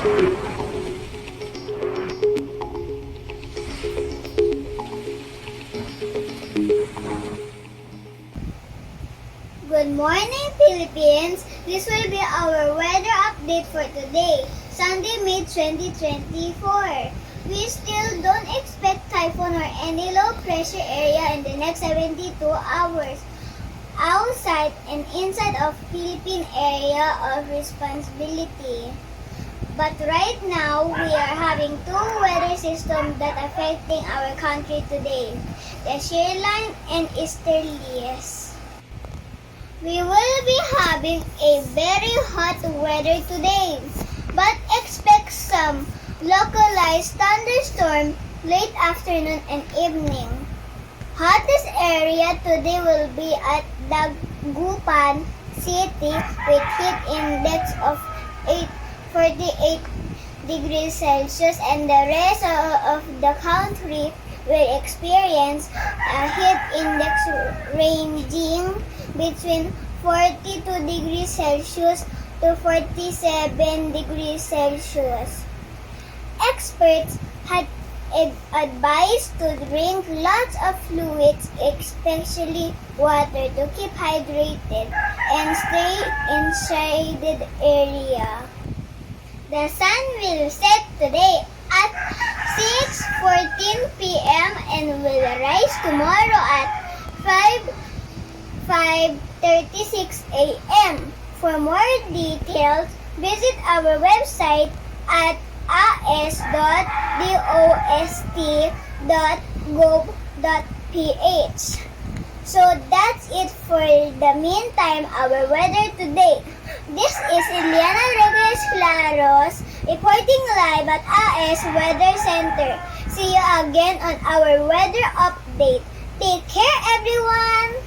Good morning, Philippines! This will be our weather update for today, Sunday, May 2024. We still don't expect typhoon or any low pressure area in the next 72 hours outside and inside of Philippine area of responsibility. But right now, we are having two weather systems that are affecting our country today, the shear line and easterlies. We will be having a very hot weather today, but expect some localized thunderstorm late afternoon and evening. Hottest area today will be at Dagupan City with heat index of 48 degrees Celsius, and the rest of the country will experience a heat index ranging between 42 degrees Celsius to 47 degrees Celsius. Experts had advised to drink lots of fluids, especially water, to keep hydrated and stay in shaded area. The sun will set today at 6:14 p.m. and will rise tomorrow at 5:36 a.m. For more details, visit our website at as.dost.gov.ph. So that's it for the meantime, our weather today. This is Eliana Rodriguez Claros reporting live at AS Weather Center. See you again on our weather update. Take care, everyone!